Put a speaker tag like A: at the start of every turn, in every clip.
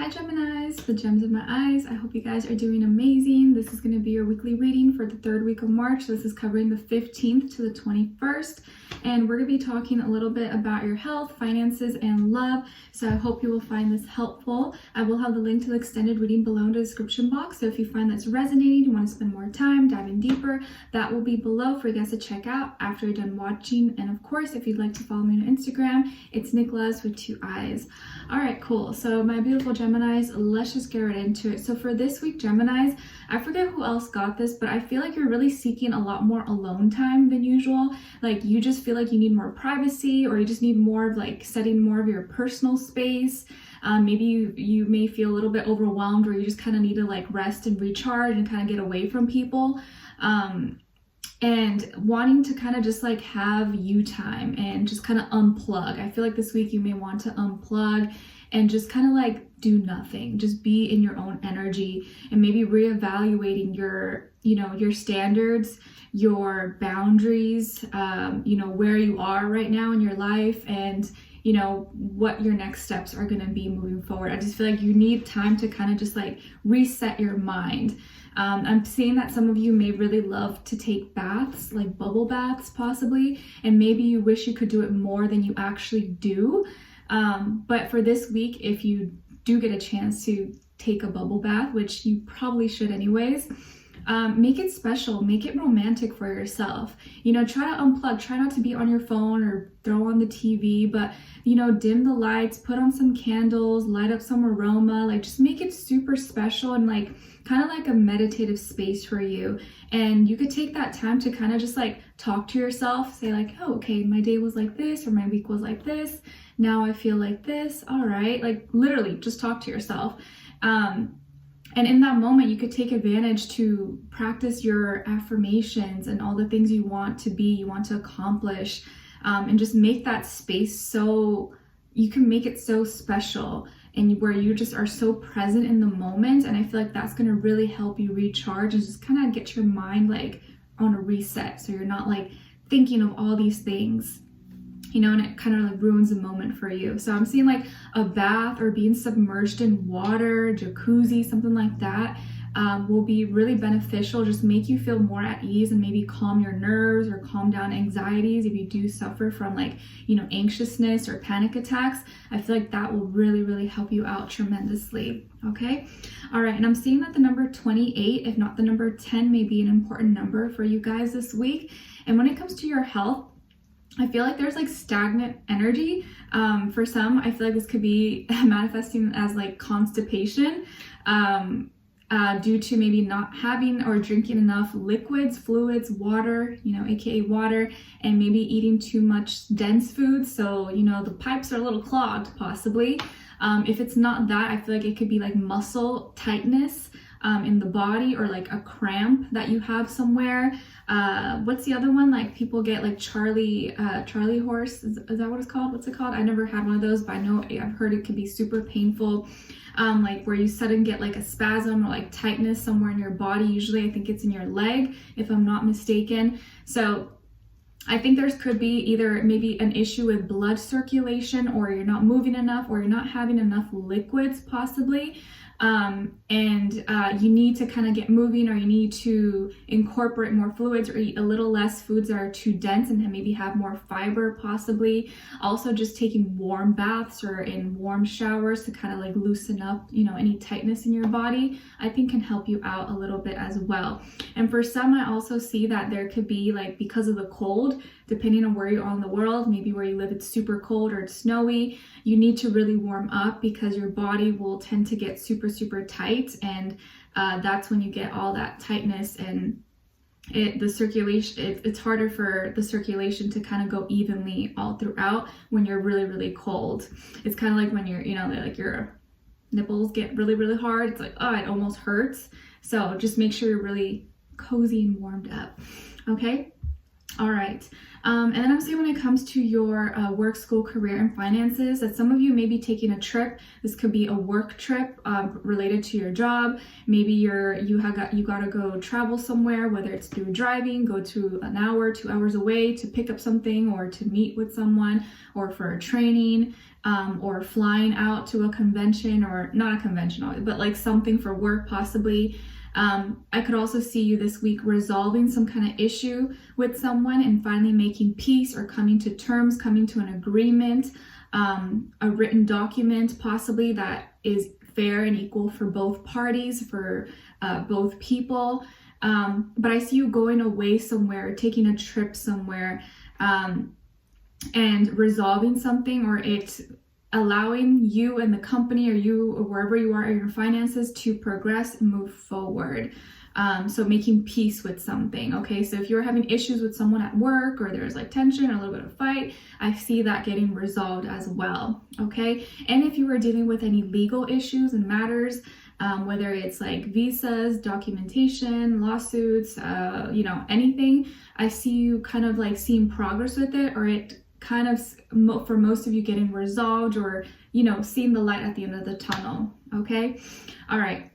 A: Hi Geminis, the gems of my eyes. I hope you guys are doing amazing. This is going to be your weekly reading for the third week of March. This is covering the 15th to the 21st. And we're going to be talking a little bit about your health, finances, and love. So I hope you will find this helpful. I will have the link to the extended reading below in the description box. So if you find that's resonating, you want to spend more time diving deeper, that will be below for you guys to check out after you're done watching. And of course, if you'd like to follow me on Instagram, it's Nicloves with 2 eyes. All right, cool. So my beautiful Geminis, let's just get right into it. So for this week, Geminis, I forget who else got this, but I feel like you're really seeking a lot more alone time than usual. Like you just feel like you need more privacy, or you just need more of like setting more of your personal space. Maybe you may feel a little bit overwhelmed, or you just kind of need to like rest and recharge and kind of get away from people. And wanting to kind of just like have you time and just kind of unplug. I feel like this week you may want to unplug and just kind of like do nothing, just be in your own energy, and maybe reevaluating your, your standards, your boundaries, where you are right now in your life, and what your next steps are going to be moving forward. I just feel like you need time to kind of just like reset your mind. I'm seeing that some of you may really love to take baths, like bubble baths possibly, and maybe you wish you could do it more than you actually do. But for this week, if you do get a chance to take a bubble bath, which you probably should anyways, make it special, make it romantic for yourself. Try to unplug, try not to be on your phone or throw on the TV, but dim the lights, put on some candles, light up some aroma, like just make it super special and like kind of like a meditative space for you. And you could take that time to kind of just like talk to yourself, say like, oh, okay, my day was like this, or my week was like this. Now I feel like this. All right. Like literally just talk to yourself. And in that moment, you could take advantage to practice your affirmations and all the things you want to be, you want to accomplish, and just make that space so you can make it so special, and where you just are so present in the moment. And I feel like that's going to really help you recharge and just kind of get your mind like on a reset, so you're not like thinking of all these things, and it kind of like ruins the moment for you. So I'm seeing like a bath or being submerged in water, jacuzzi, something like that will be really beneficial. Just make you feel more at ease and maybe calm your nerves or calm down anxieties if you do suffer from like, anxiousness or panic attacks. I feel like that will really, really help you out tremendously. Okay. All right. And I'm seeing that the number 28, if not the number 10, may be an important number for you guys this week. And when it comes to your health, I feel like there's like stagnant energy. For some, I feel like this could be manifesting as like constipation due to maybe not having or drinking enough liquids, fluids, water, aka water, and maybe eating too much dense food. So, the pipes are a little clogged possibly. If it's not that, I feel like it could be like muscle tightness in the body, or like a cramp that you have somewhere. What's the other one? Like people get like Charlie horse. Is that what it's called? What's it called? I never had one of those, but I've heard it can be super painful. Like where you suddenly get like a spasm or like tightness somewhere in your body. Usually I think it's in your leg, if I'm not mistaken. So I think there could be either maybe an issue with blood circulation, or you're not moving enough, or you're not having enough liquids possibly. You need to kind of get moving, or you need to incorporate more fluids, or eat a little less foods that are too dense and then maybe have more fiber possibly. Also just taking warm baths or in warm showers to kind of like loosen up, any tightness in your body, I think can help you out a little bit as well. And for some, I also see that there could be like, because of the cold, depending on where you are in the world, maybe where you live it's super cold or it's snowy, you need to really warm up, because your body will tend to get super, super tight. And that's when you get all that tightness, and the circulation, it's harder for the circulation to kind of go evenly all throughout when you're really, really cold. It's kind of like when you're, like your nipples get really, really hard. It's like, oh, it almost hurts. So just make sure you're really cozy and warmed up. Okay. All right. And then I'm saying when it comes to your work, school, career, and finances, that some of you may be taking a trip. This could be a work trip related to your job. Maybe you gotta go travel somewhere, whether it's through driving, go to an hour, 2 hours away to pick up something or to meet with someone or for a training. Or flying out to a convention, or not a convention, but like something for work possibly. I could also see you this week resolving some kind of issue with someone and finally making peace or coming to terms, coming to an agreement, a written document possibly that is fair and equal for both parties, for both people. But I see you going away somewhere, taking a trip somewhere, and resolving something, or it allowing you and the company or you or wherever you are in your finances to progress and move forward. So making peace with something. Okay, so if you're having issues with someone at work, or there's like tension or a little bit of fight, I see that getting resolved as well. Okay, and if you were dealing with any legal issues and matters, whether it's like visas, documentation, lawsuits, anything, I see you kind of like seeing progress with it, or it kind of, for most of you, getting resolved, or, seeing the light at the end of the tunnel. Okay. All right.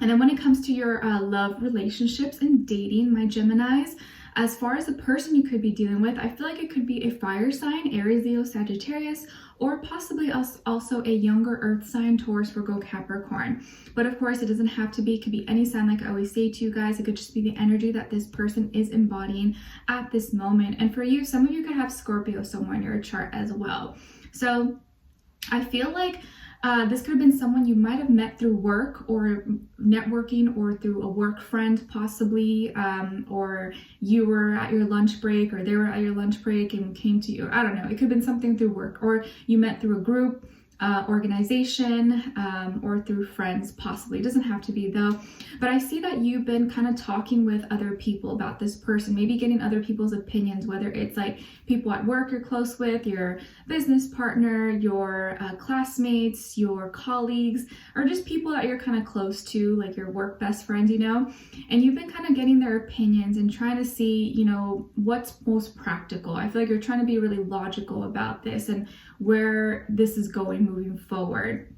A: And then when it comes to your love, relationships, and dating, my Geminis, as far as the person you could be dealing with, I feel like it could be a fire sign, Aries, Leo, Sagittarius, or possibly also a younger earth sign, Taurus, Virgo, Capricorn. But of course, it doesn't have to be. It could be any sign, like I always say to you guys. It could just be the energy that this person is embodying at this moment. And for you, some of you could have Scorpio somewhere in your chart as well. So I feel like this could have been someone you might have met through work or networking, or through a work friend possibly, or you were at your lunch break, or they were at your lunch break and came to you. I don't know. It could have been something through work, or you met through a group, organization, or through friends possibly. It doesn't have to be though. But I see that you've been kind of talking with other people about this person, maybe getting other people's opinions, whether it's like people at work you're close with, your business partner, your classmates, your colleagues, or just people that you're kind of close to, like your work best friends, and you've been kind of getting their opinions and trying to see, what's most practical. I feel like you're trying to be really logical about this and where this is going moving forward.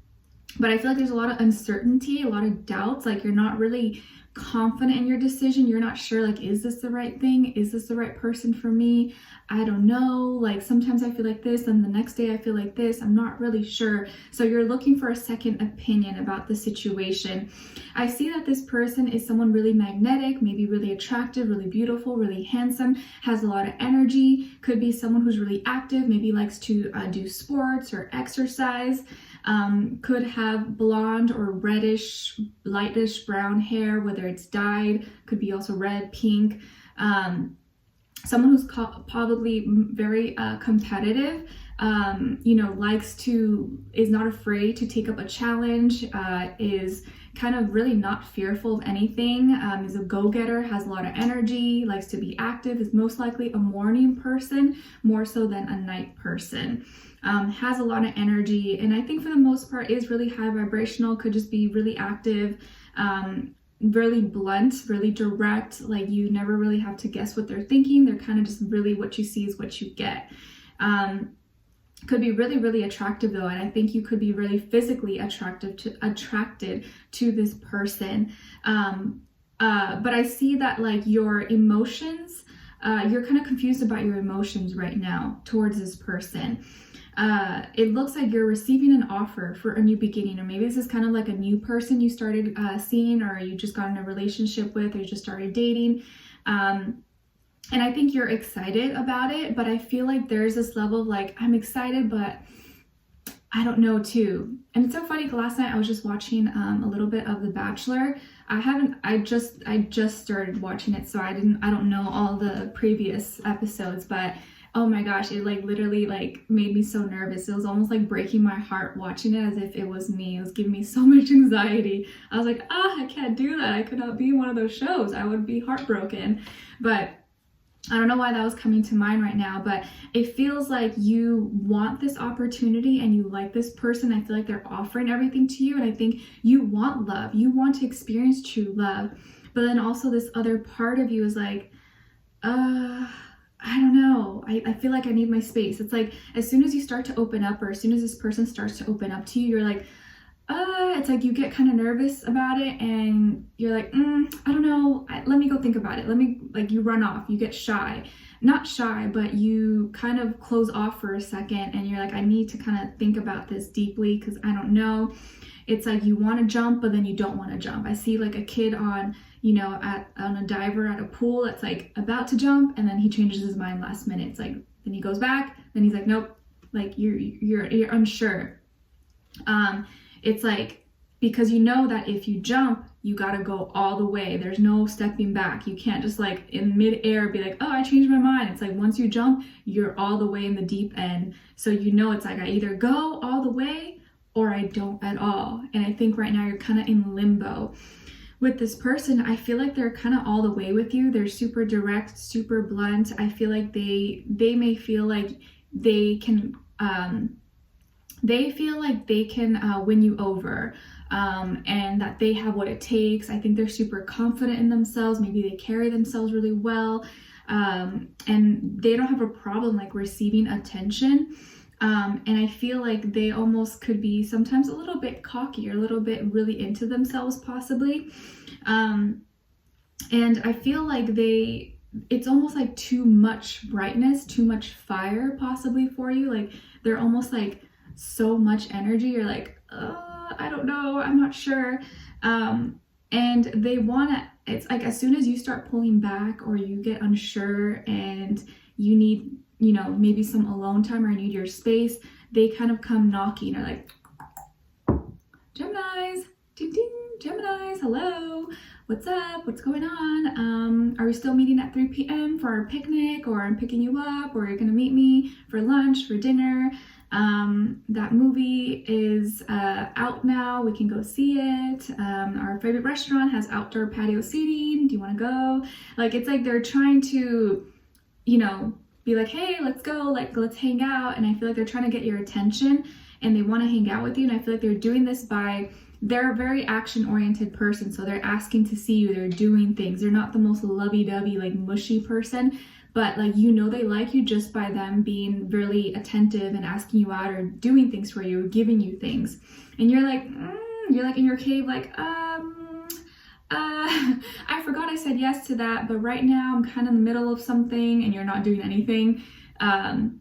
A: But I feel like there's a lot of uncertainty, a lot of doubts, like you're not really confident in your decision. You're not sure, like, is this the right thing? Is this the right person for me? I don't know. Like, sometimes I feel like this, and the next day I feel like this. I'm not really sure. So you're looking for a second opinion about the situation. I see that this person is someone really magnetic, maybe really attractive, really beautiful, really handsome, has a lot of energy, could be someone who's really active, maybe likes to do sports or exercise. Could have blonde or reddish, lightish brown hair, whether it's dyed, could be also red, pink. Someone who's probably very competitive, is not afraid to take up a challenge, is kind of really not fearful of anything, is a go-getter, has a lot of energy, likes to be active, is most likely a morning person more so than a night person. Has a lot of energy, and I think for the most part is really high vibrational, could just be really active, really blunt, really direct, like you never really have to guess what they're thinking. They're kind of just really what you see is what you get. Could be really, really attractive though, and I think you could be really physically attracted to this person. But I see that like your emotions, you're kind of confused about your emotions right now towards this person. It looks like you're receiving an offer for a new beginning, or maybe this is kind of like a new person you started seeing, or you just got in a relationship with, or you just started dating. And I think you're excited about it, but I feel like there's this level of like, I'm excited, but I don't know too. And it's so funny, last night I was just watching a little bit of The Bachelor. I just started watching it, so I don't know all the previous episodes, but oh my gosh, it like literally like made me so nervous. It was almost like breaking my heart watching it as if it was me. It was giving me so much anxiety. I was like, I can't do that. I could not be in one of those shows. I would be heartbroken. But I don't know why that was coming to mind right now, but it feels like you want this opportunity and you like this person. I feel like they're offering everything to you, and I think you want love. You want to experience true love. But then also this other part of you is like, I don't know. I feel like I need my space. It's like as soon as you start to open up, or as soon as this person starts to open up to you, you're like, it's like you get kind of nervous about it, and you're like, I don't know. Let me go think about it. Let me, like, you run off. You get shy. Not shy, but you kind of close off for a second, and you're like, I need to kind of think about this deeply because I don't know. It's like you want to jump, but then you don't want to jump. I see like a kid on, on a diver at a pool that's like about to jump, and then he changes his mind last minute. It's like, then he goes back, then he's like, nope, like you're unsure. It's like, because you know that if you jump, you gotta go all the way. There's no stepping back. You can't just like in midair be like, oh, I changed my mind. It's like once you jump, you're all the way in the deep end. So it's like I either go all the way or I don't at all. And I think right now you're kind of in limbo. With this person, I feel like they're kind of all the way with you. They're super direct, super blunt. I feel like they may feel like they can win you over, and that they have what it takes. I think they're super confident in themselves. Maybe they carry themselves really well, and they don't have a problem like receiving attention. And I feel like they almost could be sometimes a little bit cocky or a little bit really into themselves possibly. And I feel like it's almost like too much brightness, too much fire possibly for you. Like they're almost like so much energy. You're like, I don't know, I'm not sure. And it's like as soon as you start pulling back or you get unsure and you need, maybe some alone time or you need your space, they kind of come knocking or like, Geminis, ding ding, Geminis, hello, what's up, what's going on? Are we still meeting at 3 p.m. for our picnic, or I'm picking you up, or you're gonna meet me for lunch, for dinner? That movie is out now, we can go see it. Our favorite restaurant has outdoor patio seating, do you want to go? Like, it's like they're trying to, be like, hey, let's go, like, let's hang out. And I feel like they're trying to get your attention and they want to hang out with you. And I feel like they're doing this they're a very action-oriented person. So they're asking to see you, they're doing things. They're not the most lovey-dovey, like mushy person, but like, they like you just by them being really attentive and asking you out or doing things for you, or giving you things. And you're like in your cave, like, I forgot I said yes to that, but right now I'm kind of in the middle of something and you're not doing anything. And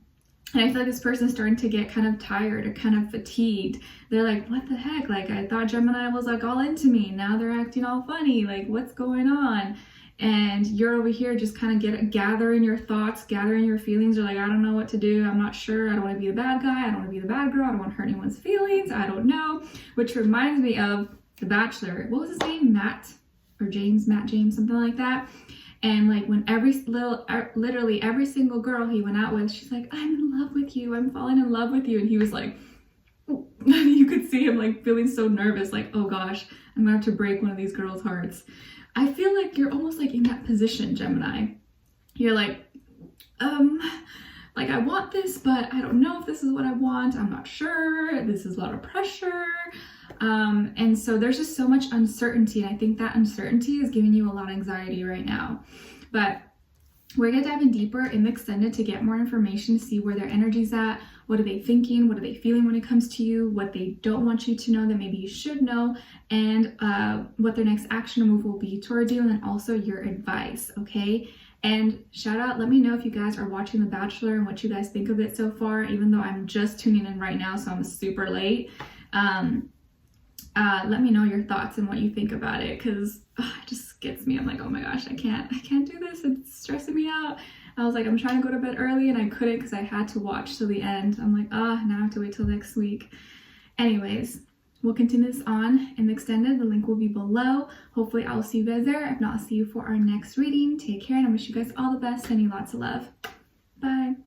A: I feel like this person's starting to get kind of tired or kind of fatigued. They're like, what the heck? Like, I thought Gemini was like all into me. Now they're acting all funny. Like, what's going on? And you're over here just kind of gathering your thoughts, gathering your feelings. You're like, I don't know what to do. I'm not sure. I don't want to be the bad guy. I don't want to be the bad girl. I don't want to hurt anyone's feelings. I don't know. Which reminds me of The Bachelor. What was his name? Matt James, something like that. And like when literally every single girl he went out with, she's like, I'm in love with you. I'm falling in love with you. And he was like, you could see him like feeling so nervous, like, oh gosh, I'm gonna have to break one of these girls' hearts. I feel like you're almost like in that position, Gemini. You're like, I want this, but I don't know if this is what I want. I'm not sure. This is a lot of pressure. And so there's just so much uncertainty. And I think that uncertainty is giving you a lot of anxiety right now. But we're going to dive in deeper in the extended to get more information, to see where their energy's at. What are they thinking? What are they feeling when it comes to you? What they don't want you to know that maybe you should know, and what their next action or move will be toward you, and then also your advice, okay? And shout out, let me know if you guys are watching The Bachelor and what you guys think of it so far, even though I'm just tuning in right now, so I'm super late. Let me know your thoughts and what you think about it, because it just gets me. I'm like, oh my gosh, I can't do this. It's stressing me out. I was like, I'm trying to go to bed early and I couldn't because I had to watch till the end. I'm like, now I have to wait till next week. Anyways, we'll continue this on in the extended. The link will be below. Hopefully I'll see you guys there. If not, I'll see you for our next reading. Take care, and I wish you guys all the best. Sending you lots of love. Bye.